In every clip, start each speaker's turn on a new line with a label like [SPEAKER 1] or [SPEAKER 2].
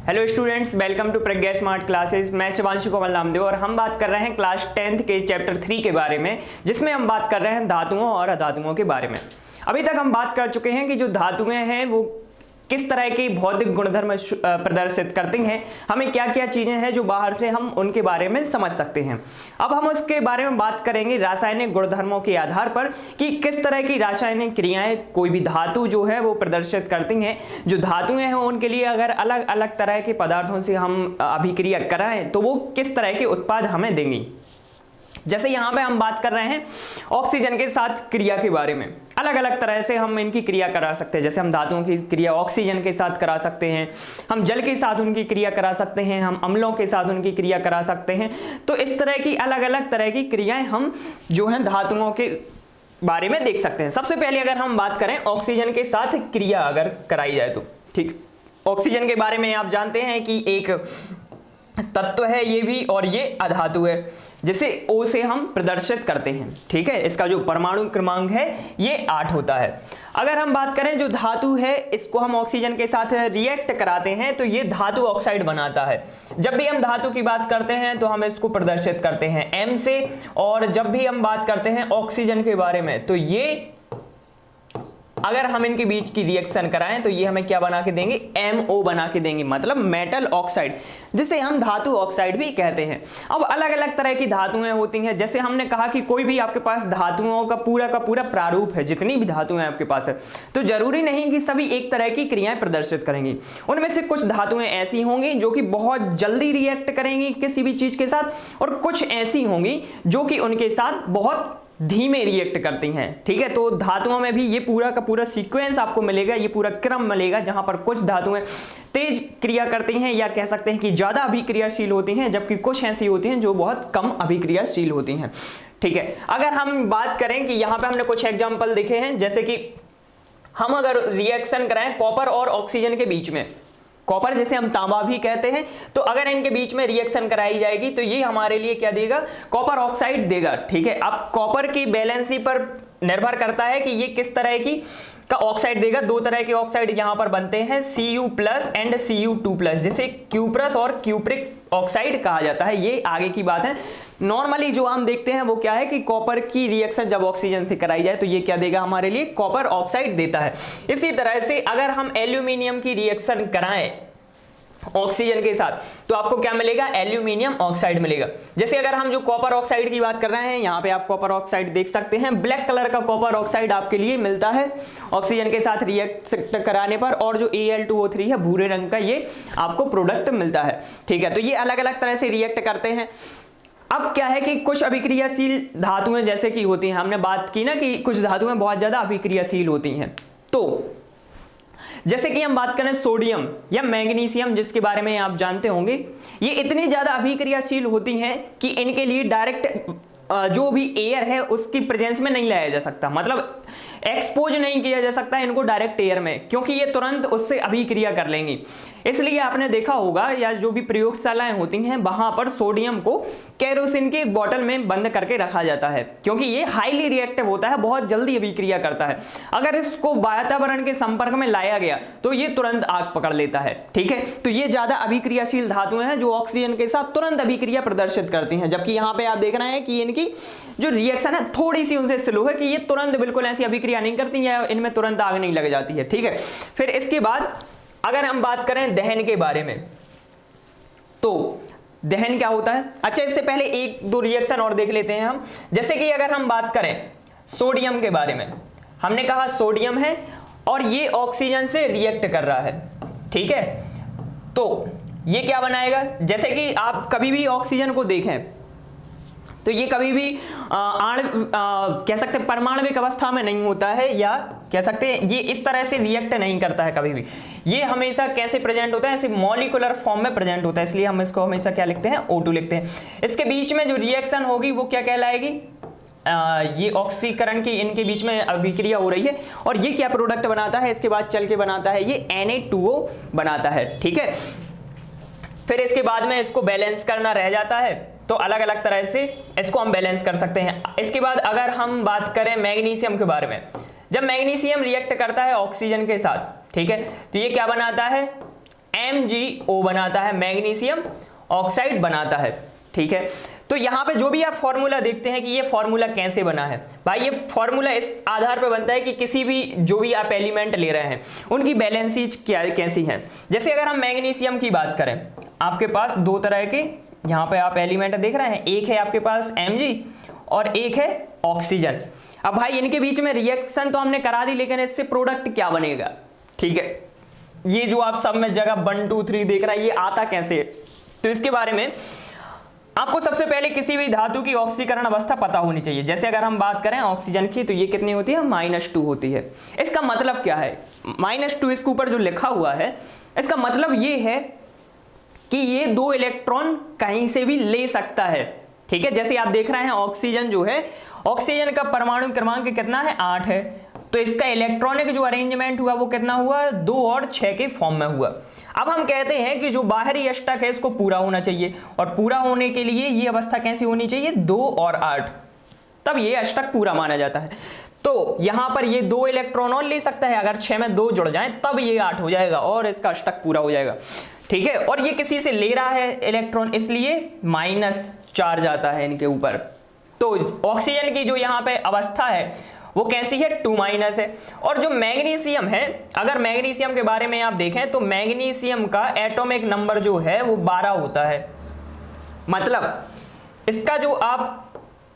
[SPEAKER 1] Hello students, welcome to Pragya smart classes. मैं शिवांशु कोमल नामदेव और हम बात कर रहे हैं क्लास 10th के चैप्टर 3 के बारे में, जिसमें हम बात कर रहे हैं धातुओं और अधातुओं के बारे में। अभी तक हम बात कर चुके हैं कि जो धातुएं हैं वो किस तरह के भौतिक गुणधर्म प्रदर्शित करती हैं, हमें क्या क्या चीजें हैं जो बाहर से हम उनके बारे में समझ सकते हैं। अब हम उसके बारे में बात करेंगे रासायनिक गुणधर्मों के आधार पर कि किस तरह की रासायनिक क्रियाएं कोई भी धातु जो है वो प्रदर्शित करती हैं। जो धातुएं हैं उनके लिए अगर अलग अलग तरह के पदार्थों से हम अभिक्रिया कराएं तो वो किस तरह के उत्पाद हमें देंगी। जैसे यहाँ पे हम बात कर रहे हैं ऑक्सीजन के साथ क्रिया के बारे में, अलग अलग तरह से हम इनकी क्रिया करा सकते हैं। जैसे हम धातुओं की क्रिया ऑक्सीजन के साथ करा सकते हैं, हम जल के साथ उनकी क्रिया करा सकते हैं, हम अम्लों के साथ उनकी क्रिया करा सकते हैं। तो इस तरह की अलग अलग तरह की क्रियाएं हम जो है धातुओं के बारे में देख सकते हैं। सबसे पहले अगर हम बात करें ऑक्सीजन के साथ क्रिया अगर कराई जाए तो ठीक, ऑक्सीजन के बारे में आप जानते हैं कि एक तत्व है ये भी, और ये अधातु है जिसे O से हम प्रदर्शित करते हैं। ठीक है, इसका जो परमाणु क्रमांक है ये 8 होता है। अगर हम बात करें जो धातु है इसको हम ऑक्सीजन के साथ रिएक्ट कराते हैं तो ये धातु ऑक्साइड बनाता है। जब भी हम धातु की बात करते हैं तो हम इसको प्रदर्शित करते हैं M से, और जब भी हम बात करते हैं ऑक्सीजन के बारे में तो ये अगर हम इनके बीच की रिएक्शन कराएं तो ये हमें क्या बना के देंगे, MO बना के देंगे, मतलब मेटल ऑक्साइड, जिसे हम धातु ऑक्साइड भी कहते हैं। अब अलग अलग तरह की धातुएं होती हैं। जैसे हमने कहा कि कोई भी आपके पास धातुओं का पूरा प्रारूप है, जितनी भी धातुएं आपके पास है, तो जरूरी नहीं कि सभी एक तरह की क्रियाएं प्रदर्शित करेंगी। उनमें से कुछ धातुएं ऐसी होंगी जो कि बहुत जल्दी रिएक्ट करेंगी किसी भी चीज के साथ, और कुछ ऐसी होंगी जो कि उनके साथ बहुत धीमे रिएक्ट करती हैं। ठीक है, तो धातुओं में भी ये पूरा का पूरा सीक्वेंस आपको मिलेगा, ये पूरा क्रम मिलेगा, जहां पर कुछ धातुएं तेज क्रिया करती हैं या कह सकते हैं कि ज्यादा अभिक्रियाशील होती हैं, जबकि कुछ ऐसी होती हैं जो बहुत कम अभिक्रियाशील होती हैं। ठीक है, अगर हम बात करें कि यहां पे हमने कुछ एग्जांपल देखे हैं, जैसे कि हम अगर रिएक्शन कराएं कॉपर और ऑक्सीजन के बीच में, कॉपर जिसे हम तांबा भी कहते हैं, तो अगर इनके बीच में रिएक्शन कराई जाएगी तो ये हमारे लिए क्या देगा, कॉपर ऑक्साइड देगा। ठीक है, अब कॉपर की बैलेंसी पर निर्भर करता है कि ये किस तरह की का ऑक्साइड देगा। दो तरह के ऑक्साइड यहां पर बनते हैं, Cu+ एंड Cu2+, जिसे क्यूप्रस और क्यूप्रिक ऑक्साइड कहा जाता है। ये आगे की बात है। नॉर्मली जो हम देखते हैं वो क्या है कि कॉपर की रिएक्शन जब ऑक्सीजन से कराई जाए तो ये क्या देगा, हमारे लिए कॉपर ऑक्साइड देता है। इसी तरह से अगर हम एल्यूमिनियम की रिएक्शन कराएं ऑक्सीजन के साथ तो आपको क्या मिलेगा, एल्यूमिनियम ऑक्साइड मिलेगा। जैसे अगर हम जो कॉपर ऑक्साइड की बात कर रहे हैं, यहाँ पे आप कॉपर ऑक्साइड देख सकते हैं, ब्लैक कलर का कॉपर ऑक्साइड आपके लिए मिलता है ऑक्सीजन के साथ रिएक्ट कराने पर, और जो Al2O3 है भूरे रंग का, ये आपको प्रोडक्ट मिलता है। ठीक है, तो ये अलग अलग तरह से रिएक्ट करते हैं। अब क्या है कि कुछ अभिक्रियाशील धातुएं जैसे कि होती हैं, हमने बात की ना कि कुछ धातुएं बहुत ज्यादा अभिक्रियाशील होती हैं। तो जैसे कि हम बात करें सोडियम या मैग्नीशियम, जिसके बारे में आप जानते होंगे, ये इतनी ज्यादा अभिक्रियाशील होती हैं कि इनके लिए डायरेक्ट जो भी एयर है उसकी प्रेजेंस में नहीं लाया जा सकता, मतलब एक्सपोज नहीं किया जा सकता इनको डायरेक्ट एयर में, क्योंकि ये तुरंत उससे अभिक्रिया कर लेंगी। इसलिए आपने देखा होगा या जो भी प्रयोगशालाएं होती हैं वहां पर सोडियम को केरोसिन के बोतल में बंद करके रखा जाता है, क्योंकि ये हाईली रिएक्टिव होता है, बहुत जल्दी अभिक्रिया करता है। अगर इसको वातावरण के संपर्क में लाया गया तो ये तुरंत आग पकड़ लेता है। ठीक है, तो ये ज्यादा अभिक्रियाशील धातुएं हैं जो ऑक्सीजन के साथ तुरंत अभिक्रिया प्रदर्शित करती हैं, जबकि यहाँ पे आप देख रहे हैं कि इनकी जो रिएक्शन है थोड़ी सी उनसे स्लो है, कि ये तुरंत बिल्कुल ऐसी अभिक्रिया नहीं करती है, इनमें तुरंत आग नहीं लग जाती है। ठीक है, फिर इसके बाद अगर हम बात करें दहन के बारे में, तो दहन क्या होता है। अच्छा, इससे पहले एक दो रिएक्शन और देख लेते हैं हम। जैसे कि अगर हम बात करें सोडियम के बारे में, हमने कहा सोडियम है और ये ऑक्सीजन से रिएक्ट कर रहा है। ठीक है, तो ये क्या बनाएगा, जैसे कि आप कभी भी ऑक्सीजन को देखें तो ये कभी भी कह सकते हैं परमाणविक अवस्था में नहीं होता है, या कह सकते हैं ये इस तरह से रिएक्ट नहीं करता है कभी भी। ये हमेशा कैसे प्रेजेंट होता है, ऐसे मॉलिक्यूलर फॉर्म में प्रेजेंट होता है, इसलिए हम इसको हमेशा क्या लिखते हैं, O2 लिखते हैं। इसके बीच में जो रिएक्शन होगी वो क्या कहलाएगी, ये ऑक्सीकरण की इनके बीच में अभिक्रिया हो रही है, और ये क्या प्रोडक्ट बनाता है, इसके बाद चल के बनाता है ये Na2O बनाता है। ठीक है, फिर इसके बाद में इसको बैलेंस करना रह जाता है, तो अलग अलग तरह से इसको हम बैलेंस कर सकते हैं। इसके बाद अगर हम बात करें मैग्नीशियम के बारे में, जब मैग्नीशियम रिएक्ट करता है ऑक्सीजन के साथ, ठीक है, तो ये क्या बनाता है, MgO बनाता है, मैग्नीशियम ऑक्साइड बनाता है। ठीक है, तो यहाँ पे जो भी आप फॉर्मूला देखते हैं कि ये फॉर्मूला कैसे बना है, भाई ये फॉर्मूला इस आधार पर बनता है कि किसी भी जो भी आप एलिमेंट ले रहे हैं उनकी बैलेंसीज क्या कैसी है। जैसे अगर हम मैग्नीशियम की बात करें, आपके पास दो तरह के यहाँ पे आप एलिमेंट देख रहे हैं, एक है आपके पास Mg और एक है ऑक्सीजन। अब भाई इनके बीच में रिएक्शन तो हमने करा दी, लेकिन इससे प्रोडक्ट क्या बनेगा। ठीक है, ये जो आप सब में जगह 1 2 3 देख रहे हैं, ये आता कैसे है, तो इसके बारे में आपको सबसे पहले किसी भी धातु की ऑक्सीकरण अवस्था पता होनी चाहिए। जैसे अगर हम बात करें ऑक्सीजन की, तो ये कितनी होती है, -2 होती है। इसका मतलब क्या है, -2 इसके ऊपर जो लिखा हुआ है, इसका मतलब ये है कि ये 2 इलेक्ट्रॉन कहीं से भी ले सकता है। ठीक है, जैसे आप देख रहे हैं ऑक्सीजन जो है, ऑक्सीजन का परमाणु क्रमांक कितना है, 8 है, तो इसका इलेक्ट्रॉनिक जो अरेंजमेंट हुआ वो कितना हुआ, 2 और 6 के फॉर्म में हुआ। अब हम कहते हैं कि जो बाहरी अष्टक है इसको पूरा होना चाहिए, और पूरा होने के लिए ये अवस्था कैसी होनी चाहिए, 2 और 8, तब ये अष्टक पूरा माना जाता है। तो यहां पर ये 2 इलेक्ट्रॉन और ले सकता है, अगर 6 में 2 जुड़ जाएं तब ये 8 हो जाएगा और इसका अष्टक पूरा हो जाएगा। ठीक है, और ये किसी से ले रहा है इलेक्ट्रॉन, इसलिए माइनस चार्ज आता है इनके ऊपर। तो ऑक्सीजन की जो यहाँ पे अवस्था है वो कैसी है, 2- है। और जो मैग्नीशियम है, अगर मैग्नीशियम के बारे में आप देखें तो मैग्नीशियम का एटॉमिक नंबर जो है वो 12 होता है। मतलब इसका जो आप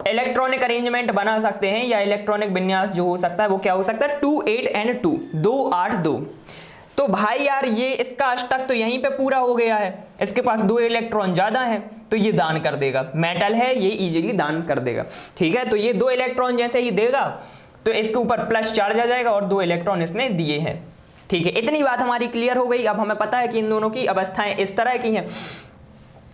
[SPEAKER 1] इलेक्ट्रॉनिक अरेंजमेंट बना सकते हैं या इलेक्ट्रॉनिक विन्यास जो हो सकता है वो क्या हो सकता है, 2 8 and 2 2 8 2। तो भाई यार ये इसका अष्टक तो यहीं पे पूरा हो गया है, इसके पास 2 इलेक्ट्रॉन ज्यादा है तो ये दान कर देगा, मेटल है ये इजीली दान कर देगा। ठीक है, तो ये 2 इलेक्ट्रॉन जैसे ही देगा तो इसके ऊपर प्लस चार्ज आ जाएगा और 2 इलेक्ट्रॉन इसने दिए हैं। ठीक है, इतनी बात हमारी क्लियर हो गई। अब हमें पता है कि इन दोनों की अवस्थाएं इस तरह की हैं।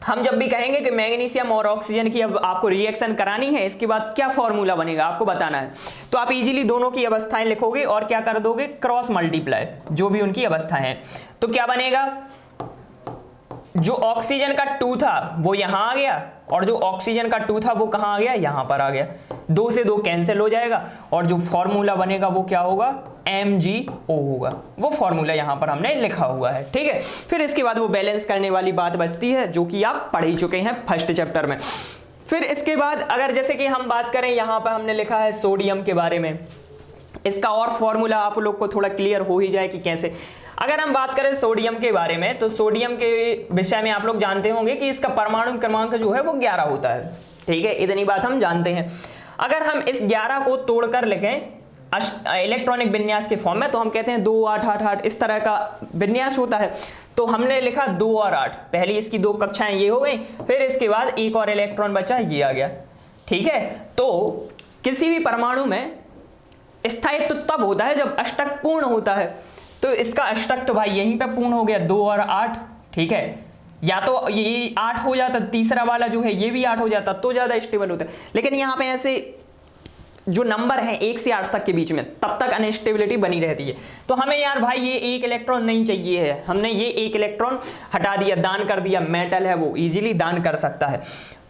[SPEAKER 1] हम जब भी कहेंगे कि मैग्नीशियम और ऑक्सीजन की अब आपको रिएक्शन करानी है, इसके बाद क्या फॉर्मूला बनेगा आपको बताना है, तो आप इजीली दोनों की अवस्थाएं लिखोगे और क्या कर दोगे, क्रॉस मल्टीप्लाई जो भी उनकी अवस्थाएं हैं। तो क्या बनेगा, जो ऑक्सीजन का 2 था वो यहां आ गया और जो ऑक्सीजन का 2 था वो कहां आ गया, यहां पर आ गया। 2 से 2 कैंसिल हो जाएगा और जो फॉर्मूला बनेगा वो क्या होगा, MgO होगा। वो फॉर्मूला यहां पर हमने लिखा हुआ है। ठीक है, फिर इसके बाद वो बैलेंस करने वाली बात बचती है जो कि आप पढ़ ही चुके हैं फर्स्ट चैप्टर में। फिर इसके बाद अगर जैसे कि हम बात करें, यहां पर हमने लिखा है सोडियम के बारे में, इसका और फॉर्मूला आप लोग को थोड़ा क्लियर हो ही जाए कि कैसे। अगर हम बात करें सोडियम के बारे में, तो सोडियम के विषय में आप लोग जानते होंगे कि इसका परमाणु क्रमांक जो है वो 11 होता है। ठीक है, इतनी बात हम जानते हैं। अगर हम इस 11 को तोड़कर लिखें इलेक्ट्रॉनिक विन्यास के फॉर्म में, तो हम कहते हैं 2 8 8 8 इस तरह का विन्यास होता है। तो हमने लिखा 2 और 8, पहली इसकी 2 कक्षाएं ये हो गई, फिर इसके बाद एक और इलेक्ट्रॉन बचा, ये आ गया। ठीक है, तो किसी भी परमाणु में स्थायित्व तब होता है जब अष्टक पूर्ण होता है। तो इसका अष्टक तो भाई यहीं पे पूर्ण हो गया, 2 और 8। ठीक है, या तो ये 8 हो जाता, तीसरा वाला जो है ये भी 8 हो जाता तो ज्यादा स्टेबल होता है। लेकिन यहाँ पे ऐसे जो नंबर है 1 से 8 तक के बीच में, तब तक अनस्टेबिलिटी बनी रहती है। तो हमें यार भाई ये 1 इलेक्ट्रॉन नहीं चाहिए है, हमने ये 1 इलेक्ट्रॉन हटा दिया, दान कर दिया। मेटल है वो इजीली दान कर सकता है,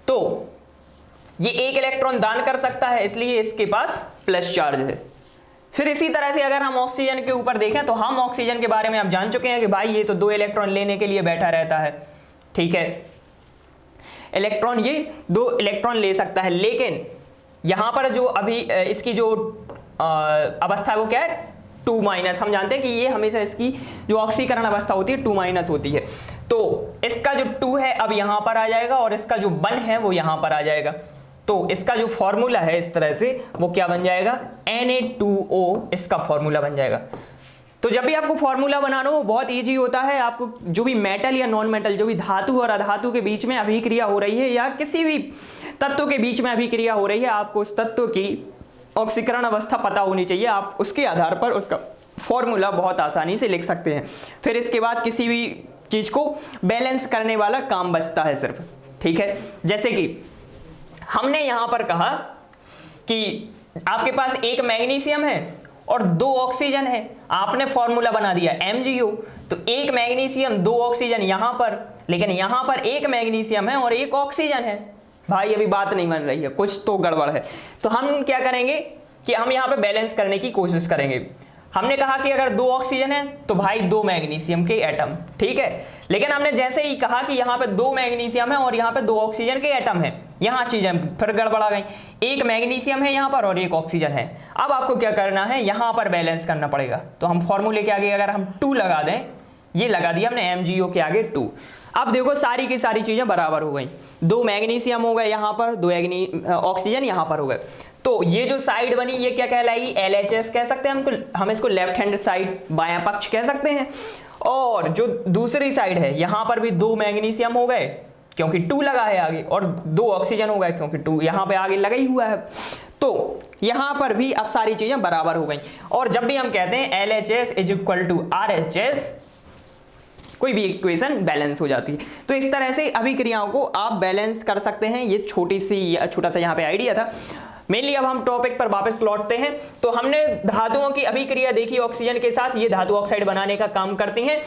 [SPEAKER 1] तो ये 1 इलेक्ट्रॉन दान कर सकता है, इसलिए इसके पास प्लस चार्ज है। फिर इसी तरह से अगर हम ऑक्सीजन के ऊपर देखें, तो हम ऑक्सीजन के बारे में आप जान चुके हैं कि भाई ये तो 2 इलेक्ट्रॉन लेने के लिए बैठा रहता है। ठीक है, इलेक्ट्रॉन ये 2 इलेक्ट्रॉन ले सकता है, लेकिन यहां पर जो अभी इसकी जो अवस्था है वो क्या है, 2-। हम जानते हैं कि ये हमेशा इसकी जो ऑक्सीकरण अवस्था होती है 2- होती है। तो इसका जो 2 है अब यहां पर आ जाएगा और इसका जो 1 है वो यहां पर आ जाएगा। तो इसका जो फॉर्मूला है इस तरह से वो क्या बन जाएगा, Na2O इसका फॉर्मूला बन जाएगा। तो जब भी आपको फॉर्मूला बनाना हो बहुत इजी होता है। आपको जो भी मेटल या नॉन मेटल, जो भी धातु और अधातु के बीच में अभिक्रिया हो रही है या किसी भी तत्व के बीच में अभिक्रिया हो रही है, आपको उस तत्व की ऑक्सीकरण अवस्था पता होनी चाहिए। आप उसके आधार पर उसका फॉर्मूला बहुत आसानी से लिख सकते हैं। फिर इसके बाद किसी भी चीज को बैलेंस करने वाला काम बचता है सिर्फ। ठीक है, जैसे कि हमने यहां पर कहा कि आपके पास 1 मैग्नीशियम है और 2 ऑक्सीजन है, आपने फॉर्मूला बना दिया MgO। तो 1 मैग्नीशियम 2 ऑक्सीजन यहां पर, लेकिन यहां पर 1 मैग्नीशियम है और 1 ऑक्सीजन है। भाई अभी बात नहीं बन रही है, कुछ तो गड़बड़ है। तो हम क्या करेंगे कि हम यहां पे बैलेंस करने की कोशिश करेंगे। हमने कहा कि अगर 2 ऑक्सीजन है तो भाई 2 मैग्नीशियम के एटम, ठीक है। लेकिन हमने जैसे ही कहा कि यहाँ पे 2 मैग्नीशियम है और यहाँ पे 2 ऑक्सीजन के एटम है, यहाँ चीजें फिर गड़बड़ा गई। एक मैग्नीशियम है यहाँ पर और एक ऑक्सीजन है। अब आपको क्या करना है, यहाँ पर बैलेंस करना पड़ेगा। तो हम फॉर्मूले के आगे अगर हम 2 लगा दें, ये लगा दिया हमने MgO के आगे 2। अब देखो सारी की सारी चीजें बराबर हो गई। 2 मैग्नीशियम हो गए यहाँ पर, 2 ऑक्सीजन यहाँ पर हो गए। तो ये जो साइड बनी ये क्या कहलाएगी, LHS कह सकते हैं हम इसको लेफ्ट हैंड साइड, बायां पक्ष कह सकते हैं। और जो दूसरी साइड है यहाँ पर भी 2 मैग्नीशियम हो गए क्योंकि 2 लगा है आगे, और 2 ऑक्सीजन हो गए क्योंकि 2 यहाँ पे आगे लगा ही हुआ है। तो यहाँ पर भी अब सारी चीजें बराबर हो गई। और जब भी हम कहते हैं LHS is equal to RHS, कोई भी इक्वेशन बैलेंस हो जाती है। तो इस तरह से अभिक्रियाओं को आप बैलेंस कर सकते हैं। ये छोटा सा यहाँ पे आइडिया था। मेनली अब हम टॉपिक पर वापस लौटते हैं। तो हमने धातुओं की अभिक्रिया देखी ऑक्सीजन के साथ, ये धातु ऑक्साइड बनाने का काम करती हैं।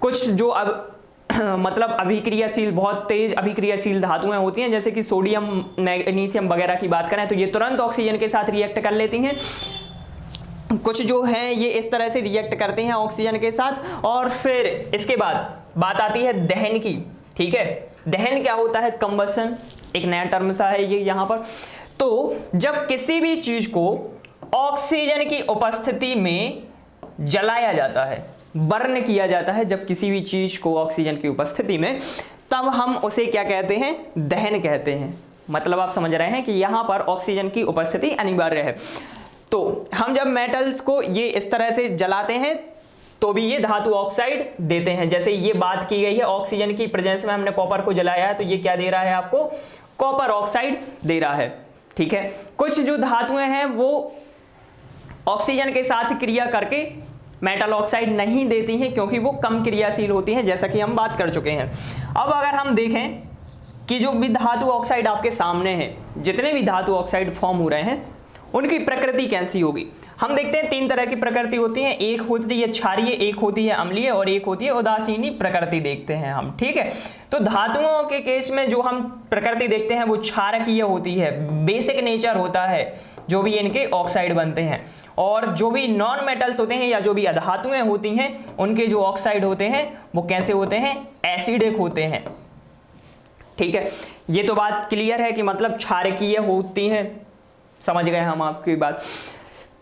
[SPEAKER 1] कुछ जो अब मतलब अभिक्रियाशील, बहुत तेज अभिक्रियाशील धातुएं होती हैं, जैसे कि सोडियम, मैग्नीशियम वगैरह की बात करें तो ये तुरंत ऑक्सीजन के साथ रिएक्ट कर लेती हैं। कुछ जो हैं ये इस तरह से रिएक्ट करते हैं ऑक्सीजन के साथ। और फिर इसके बाद बात आती है दहन की, ठीक है। दहन क्या होता है, कंबशन, एक नया टर्म सा है ये यहाँ पर। तो जब किसी भी चीज को ऑक्सीजन की उपस्थिति में जलाया जाता है, बर्न किया जाता है, जब किसी भी चीज को ऑक्सीजन की उपस्थिति में, तब हम उसे क्या कहते हैं, दहन कहते हैं। मतलब आप समझ रहे हैं कि यहां पर ऑक्सीजन की उपस्थिति अनिवार्य है। तो हम जब मेटल्स को ये इस तरह से जलाते हैं तो भी ये धातु ऑक्साइड देते हैं। जैसे ये बात की गई है, ऑक्सीजन की प्रेजेंस में हमने कॉपर को जलाया है तो ये क्या दे रहा है आपको, कॉपर ऑक्साइड दे रहा है, ठीक है। कुछ जो धातुएं हैं वो ऑक्सीजन के साथ क्रिया करके मेटल ऑक्साइड नहीं देती हैं क्योंकि वो कम क्रियाशील होती हैं, जैसा कि हम बात कर चुके हैं। अब अगर हम देखें कि जो भी धातु ऑक्साइड आपके सामने है, जितने भी धातु ऑक्साइड फॉर्म हो रहे हैं उनकी प्रकृति कैसी होगी। हम देखते हैं 3 तरह की प्रकृति होती है। एक होती है क्षारीय, एक होती है अम्लीय और एक होती है उदासीनी प्रकृति देखते हैं हम, ठीक है। तो धातुओं के केस में जो हम प्रकृति देखते हैं वो क्षारकीय होती है, बेसिक नेचर होता है जो भी इनके ऑक्साइड बनते हैं। और जो भी नॉन मेटल्स होते हैं या जो भी अधातुएं होती हैं उनके जो ऑक्साइड होते हैं वो कैसे होते हैं, एसिडिक होते हैं, ठीक है। ये तो बात क्लियर है कि मतलब क्षारकीय होती हैं, समझ गए हम आपकी बात,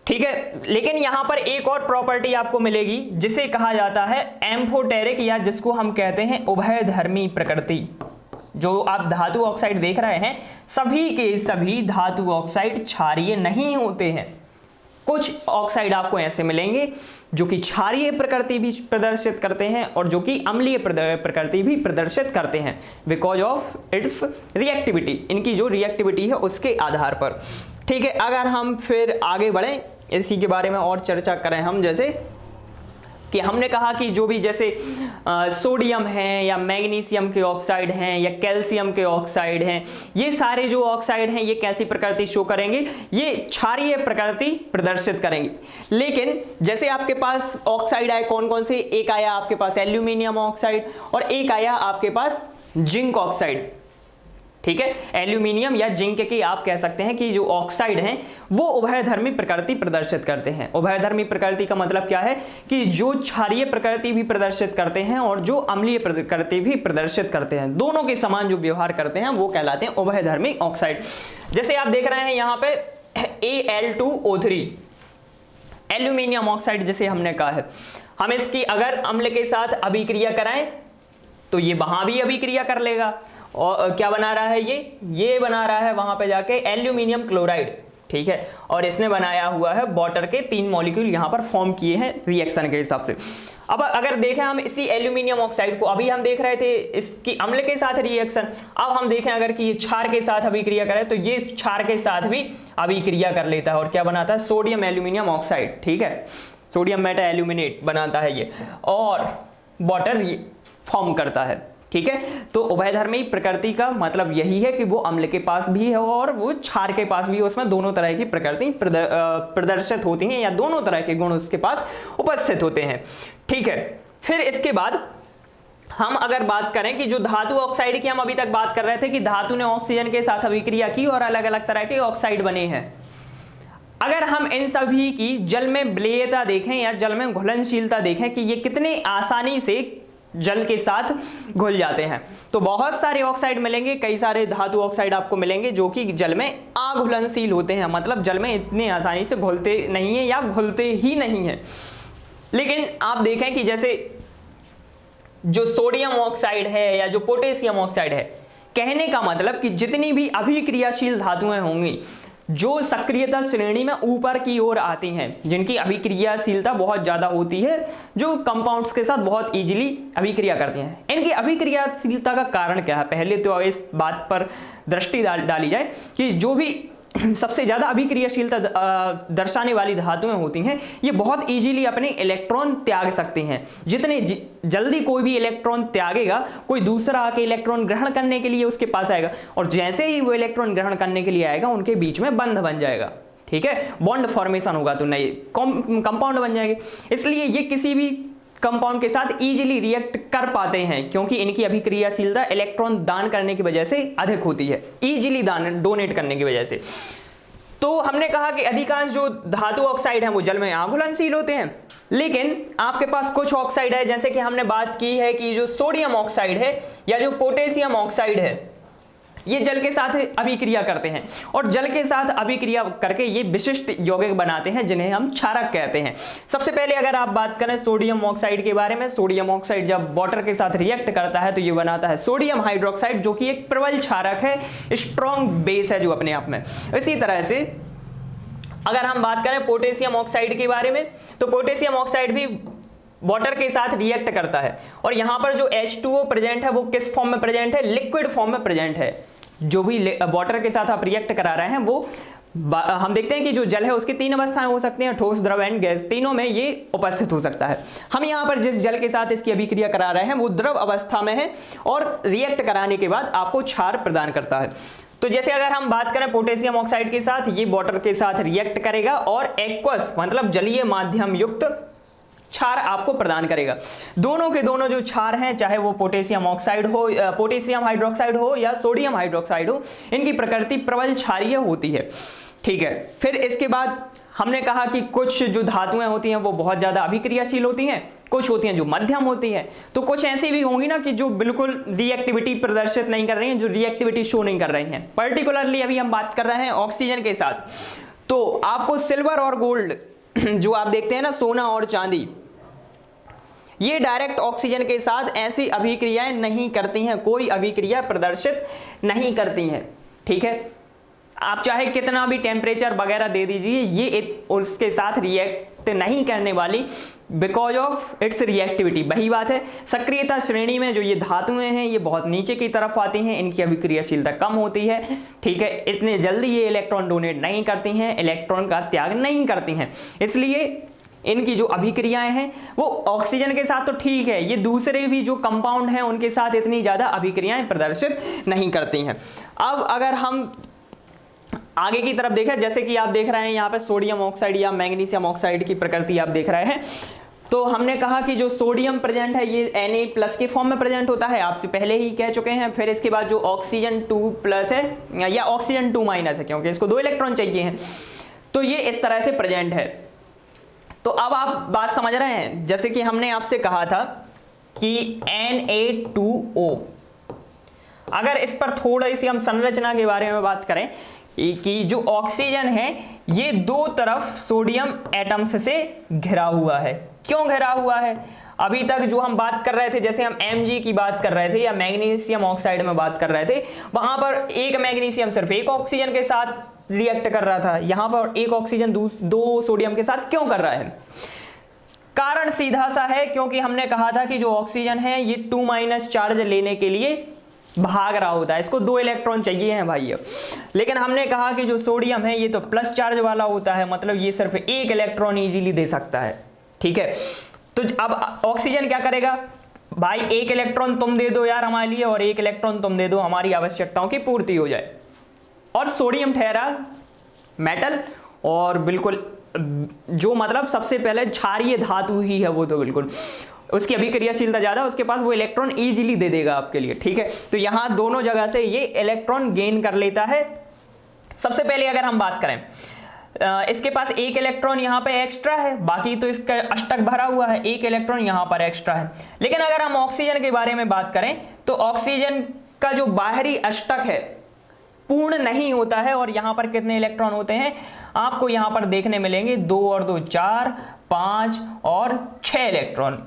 [SPEAKER 1] ठीक है। लेकिन यहां पर एक और प्रॉपर्टी आपको मिलेगी जिसे कहा जाता है एम्फोटेरिक, या जिसको हम कहते हैं उभयधर्मी प्रकृति। जो आप धातु ऑक्साइड देख रहे हैं सभी के सभी धातु ऑक्साइड क्षारीय नहीं होते हैं। कुछ ऑक्साइड आपको ऐसे मिलेंगे जो कि क्षारीय प्रकृति भी प्रदर्शित करते हैं और जो कि अम्लीय प्रकृति भी प्रदर्शित करते हैं, बिकॉज ऑफ इट्स रिएक्टिविटी, इनकी जो रिएक्टिविटी है उसके आधार पर, ठीक है। अगर हम फिर आगे बढ़ें इसी के बारे में और चर्चा करें हम, जैसे कि हमने कहा कि जो भी जैसे सोडियम है या मैग्नीशियम के ऑक्साइड हैं या कैल्शियम के ऑक्साइड हैं, ये सारे जो ऑक्साइड हैं ये कैसी प्रकृति शो करेंगे, ये क्षारीय प्रकृति प्रदर्शित करेंगे। लेकिन जैसे आपके पास ऑक्साइड आए कौन कौन से, एक आया आपके पास एल्यूमिनियम ऑक्साइड और एक आया आपके पास जिंक ऑक्साइड, ठीक है। एल्यूमिनियम या जिंक के आप कह सकते हैं कि जो ऑक्साइड हैं वो उभयधर्मी प्रकृति प्रदर्शित करते हैं। उभयधर्मी प्रकृति का मतलब क्या है कि जो क्षारीय प्रकृति भी प्रदर्शित करते हैं और जो अम्लीय प्रकृति भी प्रदर्शित करते हैं, दोनों के समान जो व्यवहार करते हैं वो कहलाते हैं उभयधर्मी ऑक्साइड। जैसे आप देख रहे हैं यहाँ पे Al2O3 एल्यूमिनियम ऑक्साइड जिसे हमने कहा है, हम इसकी अगर अम्ल के साथ अभिक्रिया कराएं तो ये वहां भी अभिक्रिया कर लेगा। और क्या बना रहा है, ये बना रहा है वहां पे जाके एल्यूमिनियम क्लोराइड, ठीक है। और इसने बनाया हुआ है वाटर के 3 मॉलिक्यूल यहां पर फॉर्म किए हैं रिएक्शन के हिसाब से। अब अगर देखें हम इसी एल्यूमिनियम ऑक्साइड को, अभी हम देख रहे थे इसकी अम्ल के साथ रिएक्शन, अब हम देखें अगर कि ये क्षार के साथ अभिक्रिया करे तो ये क्षार के साथ भी अभिक्रिया कर लेता है और क्या बनाता है, सोडियम एल्यूमिनियम ऑक्साइड, ठीक है। सोडियम मेटा एल्यूमिनेट बनाता है ये और वाटर फॉर्म करता है, ठीक है। तो उभयधर्मी प्रकृति का मतलब यही है कि वो अम्ल के पास भी है और वो क्षार के पास भी है, उसमें दोनों तरह की प्रकृति प्रदर्शित होती हैं या दोनों तरह के गुण उसके पास उपस्थित होते हैं, ठीक है। फिर इसके बाद हम अगर बात करें कि जो धातु ऑक्साइड की हम अभी तक बात कर रहे थे कि धातु ने ऑक्सीजन के साथ अभिक्रिया की और अलग अलग तरह के ऑक्साइड बने हैं। अगर हम इन सभी की जल में विलेयता देखें या जल में घुलनशीलता देखें कि ये कितने आसानी से जल के साथ घुल जाते हैं, तो बहुत सारे ऑक्साइड मिलेंगे, कई सारे धातु ऑक्साइड आपको मिलेंगे जो कि जल में अघुलनशील होते हैं, मतलब जल में इतने आसानी से घुलते नहीं हैं या घुलते ही नहीं हैं। लेकिन आप देखें कि जैसे जो सोडियम ऑक्साइड है या जो पोटेशियम ऑक्साइड है, कहने का मतलब कि जितनी भी अभिक्रियाशील धातुएं होंगी जो सक्रियता श्रेणी में ऊपर की ओर आती हैं, जिनकी अभिक्रियाशीलता बहुत ज्यादा होती है, जो कंपाउंड्स के साथ बहुत इजीली अभिक्रिया करती हैं, इनकी अभिक्रियाशीलता का कारण क्या है? पहले तो इस बात पर दृष्टि डाली जाए कि जो भी सबसे ज्यादा अभिक्रियाशीलता दर्शाने वाली धातुएं होती हैं, ये बहुत इजीली अपने इलेक्ट्रॉन त्याग सकती हैं। जितने जल्दी कोई भी इलेक्ट्रॉन त्यागेगा, कोई दूसरा आके इलेक्ट्रॉन ग्रहण करने के लिए उसके पास आएगा, और जैसे ही वो इलेक्ट्रॉन ग्रहण करने के लिए आएगा उनके बीच में बंध बन जाएगा, ठीक है, बॉन्ड फॉर्मेशन होगा, तो नए कंपाउंड बन जाएंगे। इसलिए ये किसी भी कंपाउंड के साथ इजीली रिएक्ट कर पाते हैं, क्योंकि इनकी अभिक्रियाशीलता इलेक्ट्रॉन दान करने की वजह से अधिक होती है, इजीली दान डोनेट करने की वजह से। तो हमने कहा कि अधिकांश जो धातु ऑक्साइड हैं वो जल में अघुलनशील होते हैं, लेकिन आपके पास कुछ ऑक्साइड है, जैसे कि हमने बात की है कि जो सोडियम ऑक्साइड है या जो पोटेशियम ऑक्साइड है, ये जल के साथ अभिक्रिया करते हैं, और जल के साथ अभिक्रिया करके ये विशिष्ट यौगिक बनाते हैं जिन्हें हम क्षारक कहते हैं। सबसे पहले अगर आप बात करें सोडियम ऑक्साइड के बारे में, सोडियम ऑक्साइड जब वाटर के साथ रिएक्ट करता है तो ये बनाता है सोडियम हाइड्रोक्साइड, जो कि एक प्रबल क्षारक है, स्ट्रॉन्ग बेस है जो अपने आप में। इसी तरह से अगर हम बात करें पोटेशियम ऑक्साइड के बारे में, तो पोटेशियम ऑक्साइड भी वाटर के साथ रिएक्ट करता है, और यहां पर जो H2O प्रेजेंट है वो किस फॉर्म में प्रेजेंट है? लिक्विड फॉर्म में प्रेजेंट है। जो भी वाटर के साथ आप रिएक्ट करा रहे हैं वो हम देखते हैं कि जो जल है उसकी तीन अवस्थाएं हो सकती हैं, ठोस, द्रव एंड गैस, तीनों में ये उपस्थित हो सकता है। हम यहाँ पर जिस जल के साथ इसकी अभिक्रिया करा रहे हैं वो द्रव अवस्था में है, और रिएक्ट कराने के बाद आपको क्षार प्रदान करता है। तो जैसे अगर हम बात करें पोटेशियम ऑक्साइड के साथ, ये वाटर के साथ रिएक्ट करेगा और एक्वस मतलब जलीय माध्यम युक्त क्षार आपको प्रदान करेगा। दोनों के दोनों जो क्षार हैं, चाहे वो पोटेशियम ऑक्साइड हो, पोटेशियम हाइड्रोक्साइड हो या सोडियम हाइड्रोक्साइड हो, इनकी प्रकृति प्रबल क्षारीय होती है, ठीक है। फिर इसके बाद हमने कहा कि कुछ जो धातुएं होती हैं वो बहुत ज्यादा अभिक्रियाशील होती हैं, कुछ होती हैं जो मध्यम होती हैं, तो कुछ ऐसी भी होंगी ना कि जो बिल्कुल रिएक्टिविटी प्रदर्शित नहीं कर रही हैं, जो रिएक्टिविटी शो नहीं कर रही हैं। पर्टिकुलरली अभी हम बात कर रहे हैं ऑक्सीजन के साथ, तो आपको सिल्वर और गोल्ड जो आप देखते हैं ना, सोना और चांदी, ये डायरेक्ट ऑक्सीजन के साथ ऐसी अभिक्रियाएं नहीं करती हैं, कोई अभिक्रिया प्रदर्शित नहीं करती हैं, ठीक है। आप चाहे कितना भी टेम्परेचर वगैरह दे दीजिए, ये उसके साथ रिएक्ट नहीं करने वाली, बिकॉज ऑफ इट्स रिएक्टिविटी। वही बात है, सक्रियता श्रेणी में जो ये धातुएं हैं ये बहुत नीचे की तरफ आती हैं, इनकी अभिक्रियाशीलता कम होती है, ठीक है। इतने जल्दी ये इलेक्ट्रॉन डोनेट नहीं करती हैं, इलेक्ट्रॉन का त्याग नहीं करती हैं, इसलिए इनकी जो अभिक्रियाएं हैं वो ऑक्सीजन के साथ तो ठीक है, ये दूसरे भी जो कंपाउंड हैं उनके साथ इतनी ज्यादा अभिक्रियाएं प्रदर्शित नहीं करती हैं। अब अगर हम आगे की तरफ देखें, जैसे कि आप देख रहे हैं यहाँ पे सोडियम ऑक्साइड या मैग्नीशियम ऑक्साइड की प्रकृति आप देख रहे हैं, तो हमने कहा कि जो सोडियम प्रेजेंट है ये Na+ के फॉर्म में प्रेजेंट होता है, आपसे पहले ही कह चुके हैं। फिर इसके बाद जो ऑक्सीजन 2+ है या ऑक्सीजन 2- है, क्योंकि इसको 2 इलेक्ट्रॉन चाहिए हैं, तो ये इस तरह से प्रेजेंट है। तो अब आप बात समझ रहे हैं, जैसे कि हमने आपसे कहा था कि Na2O, अगर इस पर थोड़ी सी हम संरचना के बारे में बात करें कि जो ऑक्सीजन है ये दो तरफ सोडियम एटम्स से घिरा हुआ है। क्यों घिरा हुआ है? अभी तक जो हम बात कर रहे थे, जैसे हम Mg की बात कर रहे थे या मैग्नीशियम ऑक्साइड में बात कर रहे थे, वहां पर एक मैग्नीशियम सिर्फ एक ऑक्सीजन के साथ रिएक्ट कर रहा था, यहां पर एक ऑक्सीजन 2 सोडियम के साथ क्यों कर रहा है? कारण सीधा सा है, क्योंकि हमने कहा था कि जो ऑक्सीजन है ये 2- चार्ज लेने के लिए भाग रहा होता है, इसको 2 इलेक्ट्रॉन चाहिए हैं भाई। लेकिन हमने कहा कि जो सोडियम है ये तो प्लस चार्ज वाला होता है, मतलब ये सिर्फ 1 इलेक्ट्रॉन इजीली दे सकता है, ठीक है। तो अब ऑक्सीजन क्या करेगा? भाई 1 इलेक्ट्रॉन तुम दे दो यार हमारे लिए, और 1 इलेक्ट्रॉन तुम दे दो, हमारी आवश्यकताओं की पूर्ति हो जाए। और सोडियम ठहरा मेटल, और बिल्कुल जो मतलब सबसे पहले क्षारीय धातु ही है वो, तो बिल्कुल उसकी अभिक्रियाशीलता ज्यादा, उसके पास वो इलेक्ट्रॉन इजीली दे देगा आपके लिए, ठीक है। तो यहां दोनों जगह से ये इलेक्ट्रॉन गेन कर लेता है। सबसे पहले अगर हम बात करें इसके पास एक इलेक्ट्रॉन यहाँ पे एक्स्ट्रा है, बाकी तो इसका अष्टक भरा हुआ है, एक इलेक्ट्रॉन यहाँ पर एक्स्ट्रा है। लेकिन अगर हम ऑक्सीजन के बारे में बात करें तो ऑक्सीजन का जो बाहरी अष्टक है पूर्ण नहीं होता है, और यहाँ पर कितने इलेक्ट्रॉन होते हैं आपको यहाँ पर देखने मिलेंगे, 2 और 2 4, 5 और 6 इलेक्ट्रॉन।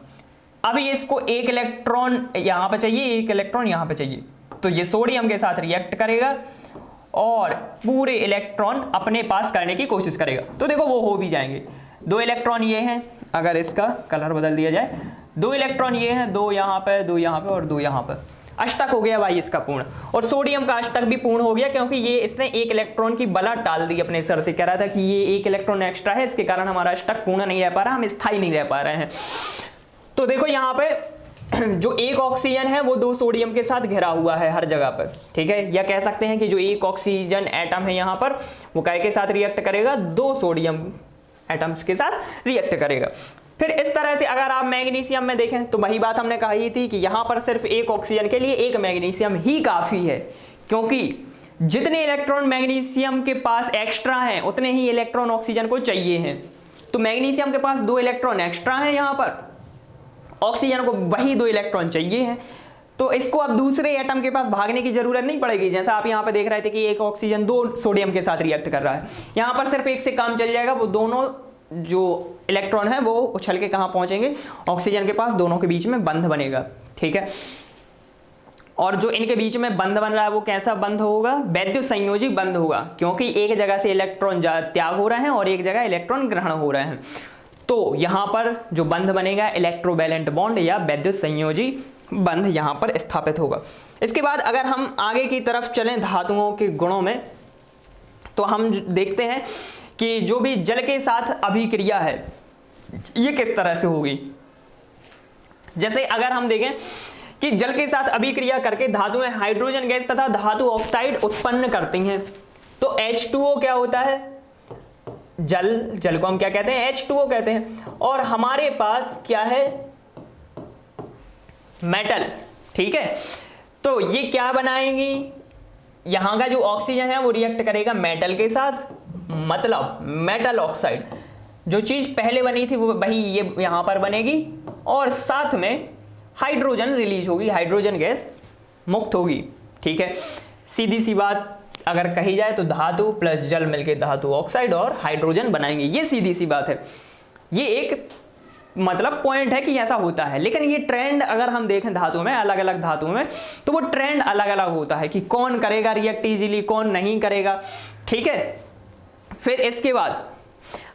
[SPEAKER 1] अभी इसको एक इलेक्ट्रॉन यहाँ पे चाहिए, एक इलेक्ट्रॉन यहाँ पे चाहिए, तो ये सोडियम के साथ रिएक्ट करेगा और पूरे इलेक्ट्रॉन अपने पास करने की कोशिश करेगा। तो देखो वो हो भी जाएंगे। 2 इलेक्ट्रॉन ये हैं, अगर इसका कलर बदल दिया जाए, 2 इलेक्ट्रॉन ये हैं, 2 यहाँ पे, 2 यहाँ पे और 2 यहाँ पे। अष्टक हो गया भाई इसका पूर्ण, और सोडियम का अष्टक भी पूर्ण हो गया, क्योंकि ये इसने एक इलेक्ट्रॉन की बला टाल दी अपने सर से। कह रहा था कि ये एक इलेक्ट्रॉन एक्स्ट्रा है, इसके कारण हमारा अष्टक पूर्ण नहीं रह पा रहा, हम स्थायी नहीं रह पा रहे हैं। तो देखो यहाँ पे जो एक ऑक्सीजन है वो 2 सोडियम के साथ घिरा हुआ है हर जगह पर, ठीक है। या कह सकते हैं कि जो एक ऑक्सीजन एटम है यहाँ पर वो काय के साथ रिएक्ट करेगा, 2 सोडियम एटम्स के साथ रिएक्ट करेगा। फिर इस तरह से अगर आप मैग्नीशियम में देखें तो वही बात हमने कही थी कि यहाँ पर सिर्फ एक ऑक्सीजन के लिए एक मैग्नीशियम ही काफी है, क्योंकि जितने इलेक्ट्रॉन मैग्नीशियम के पास एक्स्ट्रा हैं उतने ही इलेक्ट्रॉन ऑक्सीजन को चाहिए हैं। तो मैग्नीशियम के पास 2 इलेक्ट्रॉन एक्स्ट्रा हैं, यहाँ पर ऑक्सीजन को वही 2 इलेक्ट्रॉन चाहिए हैं। तो इसको अब दूसरे एटम के पास भागने की जरूरत नहीं पड़ेगी। जैसा आप यहाँ पे देख रहे थे कि एक ऑक्सीजन 2 सोडियम के साथ रिएक्ट कर रहा है, यहाँ पर सिर्फ एक से काम चल जाएगा, वो दोनों जो इलेक्ट्रॉन है वो उछल के कहाँ पहुंचेंगे, ऑक्सीजन के पास, दोनों के बीच में बंध बनेगा, ठीक है। और जो इनके बीच में बंध बन रहा है वो कैसा बंध होगा, वैद्युत संयोजी बंध होगा, क्योंकि एक जगह से इलेक्ट्रॉन त्याग हो रहे हैं और एक जगह इलेक्ट्रॉन ग्रहण हो रहे हैं। तो यहाँ पर जो बंध बनेगा इलेक्ट्रोवैलेंट बॉन्ड या वैद्युत संयोजी बंध यहाँ पर स्थापित होगा। इसके बाद अगर हम आगे की तरफ चलें धातुओं के गुणों में, तो हम देखते हैं कि जो भी जल के साथ अभिक्रिया है ये किस तरह से होगी। जैसे अगर हम देखें कि जल के साथ अभिक्रिया करके धातुएं हाइड्रोजन गैस तथा धातु ऑक्साइड उत्पन्न करती हैं, तो H2O क्या होता है, जल को हम क्या कहते हैं, H2O कहते हैं। और हमारे पास क्या है, मेटल, ठीक है। तो ये क्या बनाएंगी, यहां का जो ऑक्सीजन है वो रिएक्ट करेगा मेटल के साथ, मतलब मेटल ऑक्साइड। जो चीज पहले बनी थी वो वही ये यहां पर बनेगी, और साथ में हाइड्रोजन रिलीज होगी, हाइड्रोजन गैस मुक्त होगी, ठीक है। सीधी सी बात अगर कही जाए तो धातु प्लस जल मिलकर धातु ऑक्साइड और हाइड्रोजन बनाएंगे, ये सीधी सी बात है। ये एक मतलब पॉइंट है कि ऐसा होता है, लेकिन ये ट्रेंड अगर हम देखें धातु में, अलग अलग धातुओं में, तो वो ट्रेंड अलग अलग होता है कि कौन करेगा रिएक्ट इजीली, कौन नहीं करेगा, ठीक है। फिर इसके बाद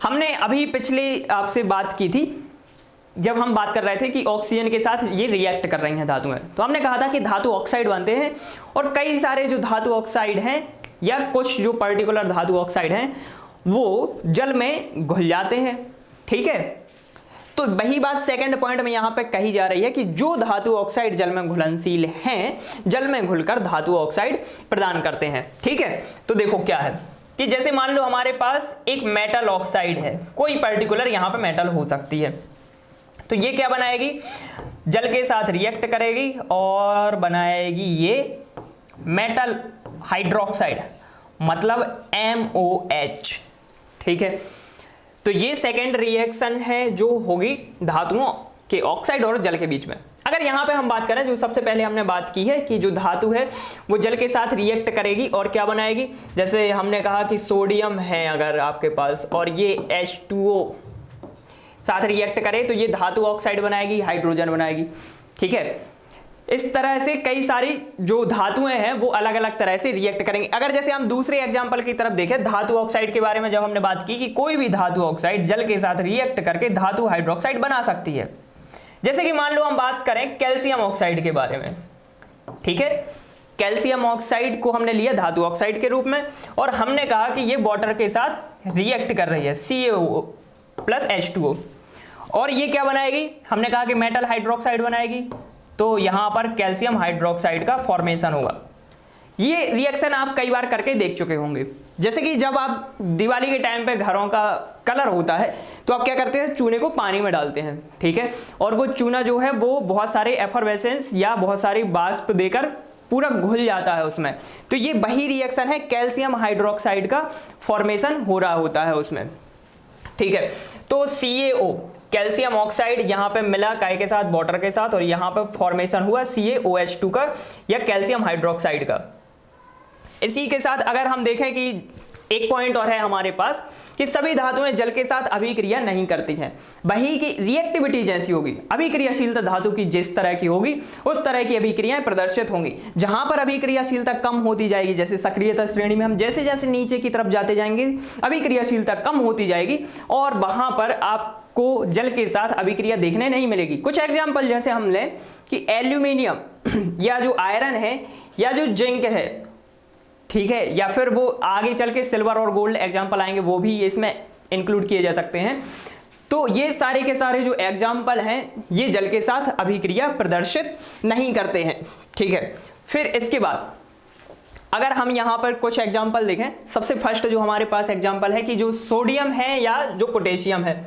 [SPEAKER 1] हमने अभी पिछली आपसे बात की थी जब हम बात कर रहे थे कि ऑक्सीजन के साथ ये रिएक्ट कर रही हैं धातुएं, तो हमने कहा था कि धातु ऑक्साइड बनते हैं, और कई सारे जो धातु ऑक्साइड हैं या कुछ जो पर्टिकुलर धातु ऑक्साइड हैं वो जल में घुल जाते हैं, ठीक है। तो वही बात सेकंड पॉइंट में यहाँ पे कही जा रही है कि जो धातु ऑक्साइड जल में घुलनशील हैं, जल में घुलकर धातु ऑक्साइड प्रदान करते हैं, ठीक है। तो देखो क्या है कि जैसे मान लो हमारे पास एक मेटल ऑक्साइड है, कोई पर्टिकुलर यहाँ पे मेटल हो सकती है, तो ये क्या बनाएगी, जल के साथ रिएक्ट करेगी और बनाएगी ये मेटल हाइड्रोक्साइड, मतलब MOH, ठीक है। तो ये सेकेंड रिएक्शन है जो होगी धातुओं के ऑक्साइड और जल के बीच में। अगर यहाँ पे हम बात करें, जो सबसे पहले हमने बात की है कि जो धातु है वो जल के साथ रिएक्ट करेगी और क्या बनाएगी, जैसे हमने कहा कि सोडियम है अगर आपके पास और ये H2O साथ रिएक्ट करे तो ये धातु ऑक्साइड बनाएगी, हाइड्रोजन बनाएगी, ठीक है। इस तरह से कई सारी जो धातुएं हैं वो अलग अलग तरह से रिएक्ट करेंगे। अगर जैसे हम दूसरे एग्जांपल की तरफ देखें, धातु ऑक्साइड के बारे में जब हमने बात की कि कोई भी धातु ऑक्साइड जल के साथ रिएक्ट करके धातु हाइड्रोक्साइड बना सकती है। जैसे कि मान लो हम बात करें कैल्शियम ऑक्साइड के बारे में, ठीक है। कैल्शियम ऑक्साइड को हमने लिया धातु ऑक्साइड के रूप में और हमने कहा कि ये वाटर के साथ रिएक्ट कर रही है CaO प्लस H2O, और ये क्या बनाएगी, हमने कहा कि मेटल हाइड्रोक्साइड बनाएगी, तो यहां पर कैल्शियम हाइड्रोक्साइड का फॉर्मेशन होगा। ये रिएक्शन आप कई बार करके देख चुके होंगे। जैसे कि जब आप दिवाली के टाइम पे घरों का कलर होता है तो आप क्या करते हैं, चूने को पानी में डालते हैं, ठीक है, और वो चूना जो है वो बहुत सारे एफरवेसेंस या बहुत सारी वाष्प देकर पूरा घुल जाता है उसमें। तो ये वही रिएक्शन है, कैल्शियम हाइड्रोक्साइड का फॉर्मेशन हो रहा होता है उसमें, ठीक है। तो CaO कैल्शियम ऑक्साइड यहाँ पे मिला काय के साथ, वाटर के साथ, और यहाँ पे फॉर्मेशन हुआ CaOH2 का या कैल्शियम हाइड्रोक्साइड का। इसी के साथ अगर हम देखें कि एक पॉइंट और है हमारे पास कि सभी धातुएं जल के साथ अभिक्रिया नहीं करती हैं, वही की रिएक्टिविटी जैसी होगी, अभिक्रियाशीलता धातु की जिस तरह की होगी उस तरह की अभिक्रियाएं प्रदर्शित होंगी। जहां पर अभिक्रियाशीलता कम होती जाएगी, जैसे सक्रियता श्रेणी में हम जैसे जैसे नीचे की तरफ जाते जाएंगे अभिक्रियाशीलता कम होती जाएगी और वहां पर आपको जल के साथ अभिक्रिया देखने नहीं मिलेगी। कुछ एग्जाम्पल जैसे हम लें कि एल्यूमिनियम या जो आयरन है या जो जिंक है, ठीक है, या फिर वो आगे चल के सिल्वर और गोल्ड एग्जाम्पल आएंगे, वो भी इसमें इंक्लूड किए जा सकते हैं। तो ये सारे के सारे जो एग्जाम्पल हैं ये जल के साथ अभिक्रिया प्रदर्शित नहीं करते हैं, ठीक है। फिर इसके बाद अगर हम यहाँ पर कुछ एग्जाम्पल देखें, सबसे फर्स्ट जो हमारे पास एग्जाम्पल है कि जो सोडियम है या जो पोटेशियम है,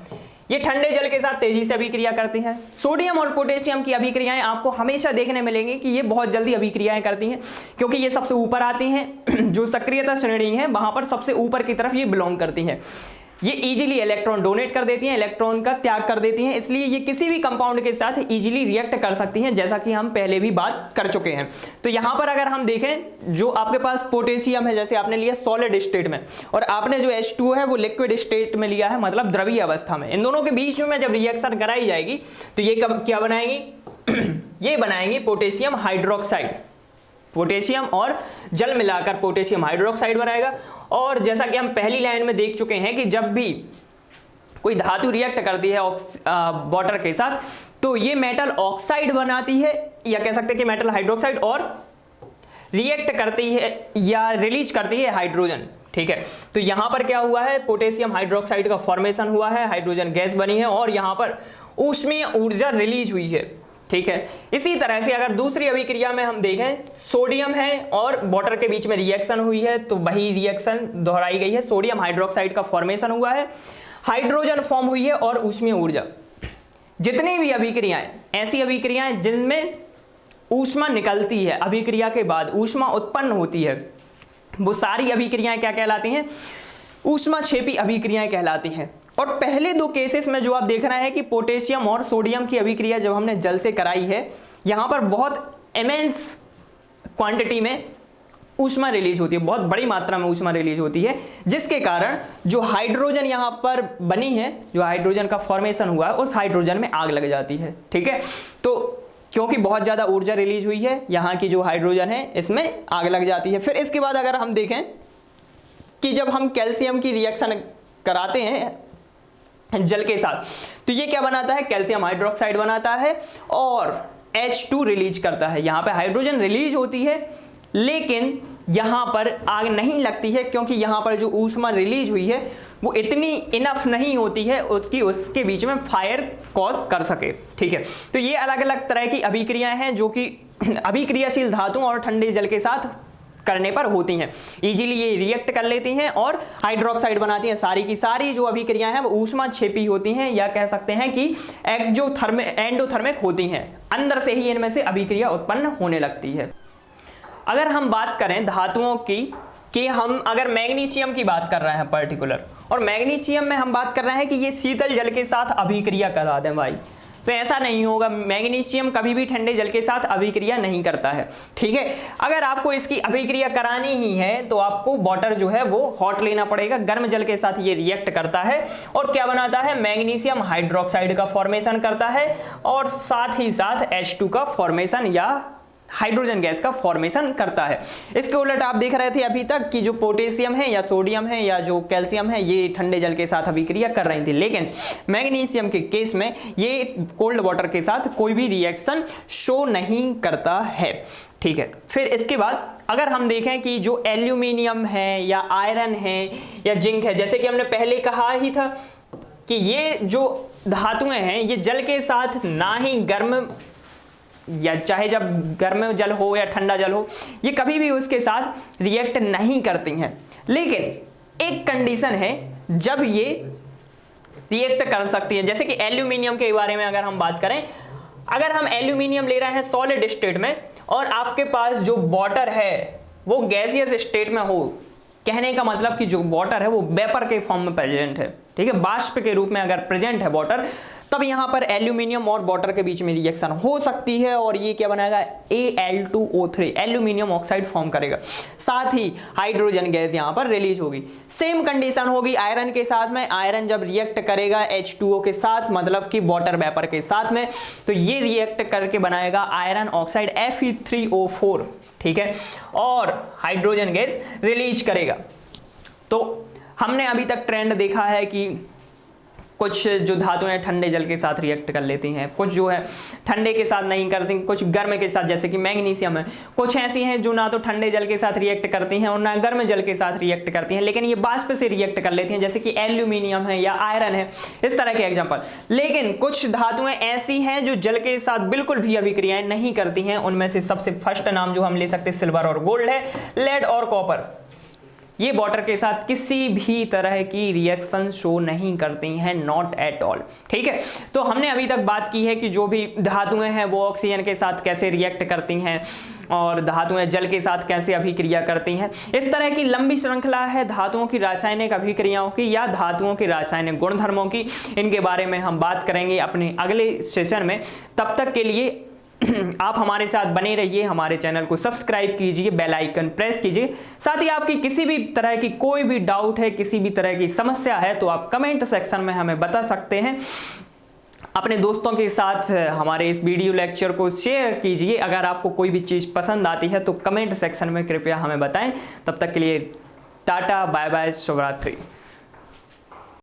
[SPEAKER 1] ये ठंडे जल के साथ तेजी से अभिक्रिया करती हैं। सोडियम और पोटेशियम की अभिक्रियाएं आपको हमेशा देखने मिलेंगी कि ये बहुत जल्दी अभिक्रियाएं करती हैं, क्योंकि ये सबसे ऊपर आती हैं, जो सक्रियता श्रेणी है वहां पर सबसे ऊपर की तरफ ये बिलोंग करती हैं। ये इजीली इलेक्ट्रॉन डोनेट कर देती हैं, इलेक्ट्रॉन का त्याग कर देती हैं, इसलिए ये किसी भी कंपाउंड के साथ इजीली रिएक्ट कर सकती हैं, जैसा कि हम पहले भी बात कर चुके हैं। तो यहाँ पर अगर हम देखें, जो आपके पास पोटेशियम है, जैसे आपने लिया सॉलिड स्टेट में और आपने जो H2 है वो लिक्विड स्टेट में लिया है, मतलब द्रवीय अवस्था में, इन दोनों के बीच में जब रिएक्शन कराई जाएगी तो ये क्या बनाएंगी ये बनाएंगे पोटेशियम हाइड्रोक्साइड। पोटेशियम और जल मिलाकर पोटेशियम हाइड्रोक्साइड बनाएगा। और जैसा कि हम पहली लाइन में देख चुके हैं कि जब भी कोई धातु रिएक्ट करती है वाटर के साथ तो ये मेटल ऑक्साइड बनाती है, या कह सकते हैं कि मेटल हाइड्रोक्साइड, और रिएक्ट करती है या रिलीज करती है हाइड्रोजन, ठीक है। तो यहां पर क्या हुआ है, पोटेशियम हाइड्रोक्साइड का फॉर्मेशन हुआ है, हाइड्रोजन गैस बनी है और यहां पर ऊष्मीय ऊर्जा रिलीज हुई है, ठीक है। इसी तरह से अगर दूसरी अभिक्रिया में हम देखें, सोडियम है और वाटर के बीच में रिएक्शन हुई है, तो वही रिएक्शन दोहराई गई है, सोडियम हाइड्रोक्साइड का फॉर्मेशन हुआ है, हाइड्रोजन फॉर्म हुई है और ऊष्मीय ऊर्जा। जितनी भी अभिक्रियाएं, ऐसी अभिक्रियाएं जिनमें ऊष्मा निकलती है, अभिक्रिया के बाद ऊष्मा उत्पन्न होती है, वो सारी अभिक्रियाएं क्या कहलाती हैं, ऊष्माक्षेपी अभिक्रियाएं कहलाती हैं। और पहले दो केसेस में जो आप देख रहे हैं कि पोटेशियम और सोडियम की अभिक्रिया जब हमने जल से कराई है, यहां पर बहुत इमेंस क्वांटिटी में ऊष्मा रिलीज होती है, बहुत बड़ी मात्रा में ऊष्मा रिलीज होती है, जिसके कारण जो हाइड्रोजन यहां पर बनी है, जो हाइड्रोजन का फॉर्मेशन हुआ है, उस हाइड्रोजन में आग लग जाती है, ठीक है। तो क्योंकि बहुत ज्यादा ऊर्जा रिलीज हुई है, यहाँ की जो हाइड्रोजन है इसमें आग लग जाती है। फिर इसके बाद अगर हम देखें कि जब हम कैल्शियम की रिएक्शन कराते हैं जल के साथ, तो ये क्या बनाता है, कैल्शियम हाइड्रोक्साइड बनाता है और H2 रिलीज करता है। यहाँ पे हाइड्रोजन रिलीज होती है, लेकिन यहाँ पर आग नहीं लगती है, क्योंकि यहाँ पर जो ऊष्मा रिलीज हुई है वो इतनी इनफ नहीं होती है उसके बीच में फायर कॉज कर सके, ठीक है। तो ये अलग अलग तरह की अभिक्रियाएं हैं जो कि अभिक्रियाशील धातुओं और ठंडे जल के साथ करने पर होती हैं। इजीली ये रिएक्ट कर लेती हैं और हाइड्रोक्साइड बनाती हैं। सारी की सारी जो अभिक्रियाएं हैं वो ऊष्माक्षेपी होती हैं, या कह सकते हैं कि एंडोथर्मिक होती हैं, अंदर से ही इनमें से अभिक्रिया उत्पन्न होने लगती है। अगर हम बात करें धातुओं की, कि हम अगर मैग्नीशियम की बात कर रहे हैं पर्टिकुलर, और मैग्नीशियम में हम बात कर रहे हैं कि ये शीतल जल के साथ अभिक्रिया करा दें भाई, तो ऐसा नहीं होगा। मैग्नीशियम कभी भी ठंडे जल के साथ अभिक्रिया नहीं करता है, ठीक है। अगर आपको इसकी अभिक्रिया करानी ही है तो आपको वाटर जो है वो हॉट लेना पड़ेगा, गर्म जल के साथ ये रिएक्ट करता है और क्या बनाता है, मैग्नीशियम हाइड्रोक्साइड का फॉर्मेशन करता है और साथ ही साथ H2 का फॉर्मेशन या हाइड्रोजन गैस का फॉर्मेशन करता है। इसके उलट आप देख रहे थे अभी तक कि जो पोटेशियम है या सोडियम है या जो कैल्शियम है ये ठंडे जल के साथ अभिक्रिया कर रही थी, लेकिन मैग्नीशियम के केस में ये कोल्ड वाटर के साथ कोई भी रिएक्शन शो नहीं करता है, ठीक है। फिर इसके बाद अगर हम देखें कि जो एल्यूमिनियम है या आयरन है या जिंक है, जैसे कि हमने पहले कहा ही था कि ये जो धातुएं हैं ये जल के साथ ना ही गर्म, या चाहे जब गर्म जल हो या ठंडा जल हो, ये कभी भी उसके साथ रिएक्ट नहीं करती हैं। लेकिन एक कंडीशन है जब ये रिएक्ट कर सकती है, जैसे कि एल्यूमिनियम के बारे में अगर हम बात करें, अगर हम एल्यूमिनियम ले रहे हैं सॉलिड स्टेट में और आपके पास जो वाटर है वो गैसियस स्टेट में हो, कहने का मतलब कि जो वाटर है वो वेपर के फॉर्म में प्रेजेंट है, ठीक है, वाष्प के रूप में अगर प्रेजेंट है वाटर, तब यहां पर एल्यूमिनियम और वाटर के बीच में रिएक्शन हो सकती है और ये क्या बनाएगा, Al2O3 एल्यूमिनियम ऑक्साइड फॉर्म करेगा, साथ ही हाइड्रोजन गैस यहां पर रिलीज होगी। सेम कंडीशन होगी आयरन के साथ में, आयरन जब रिएक्ट करेगा H2O के साथ, मतलब कि वाटर वेपर के साथ में, तो ये रिएक्ट करके बनाएगा आयरन ऑक्साइड Fe3O4, ठीक है, और हाइड्रोजन गैस रिलीज करेगा। तो हमने अभी तक ट्रेंड देखा है कि कुछ जो धातुएं ठंडे जल के साथ रिएक्ट कर लेती हैं, कुछ जो है ठंडे के साथ नहीं करती, कुछ गर्म के साथ, जैसे कि मैग्नीशियम है, कुछ ऐसी हैं जो ना तो ठंडे जल के साथ रिएक्ट करती हैं और ना गर्म जल के साथ रिएक्ट करती हैं, लेकिन ये वाष्प से रिएक्ट कर लेती हैं, जैसे कि एल्यूमिनियम है या आयरन है, इस तरह के एग्जाम्पल। लेकिन कुछ धातुएं ऐसी हैं जो जल के साथ बिल्कुल भी अभिक्रियाएं नहीं करती हैं, उनमें से सबसे फर्स्ट नाम जो हम ले सकते हैं सिल्वर और गोल्ड है, लेड और कॉपर। ये वाटर के साथ किसी भी तरह की रिएक्शन शो नहीं करती हैं, नॉट एट ऑल, ठीक है। तो हमने अभी तक बात की है कि जो भी धातुएं हैं वो ऑक्सीजन के साथ कैसे रिएक्ट करती हैं और धातुएं जल के साथ कैसे अभिक्रिया करती हैं। इस तरह की लंबी श्रृंखला है धातुओं की रासायनिक अभिक्रियाओं की या धातुओं के रासायनिक गुणधर्मों की, इनके बारे में हम बात करेंगे अपने अगले सेशन में। तब तक के लिए आप हमारे साथ बने रहिए, हमारे चैनल को सब्सक्राइब कीजिए, बेल आइकन प्रेस कीजिए। साथ ही आपकी किसी भी तरह की कोई भी डाउट है, किसी भी तरह की समस्या है, तो आप कमेंट सेक्शन में हमें बता सकते हैं। अपने दोस्तों के साथ हमारे इस वीडियो लेक्चर को शेयर कीजिए। अगर आपको कोई भी चीज़ पसंद आती है तो कमेंट सेक्शन में कृपया हमें बताएं। तब तक के लिए टाटा, बाय बाय, शुभ रात्रि।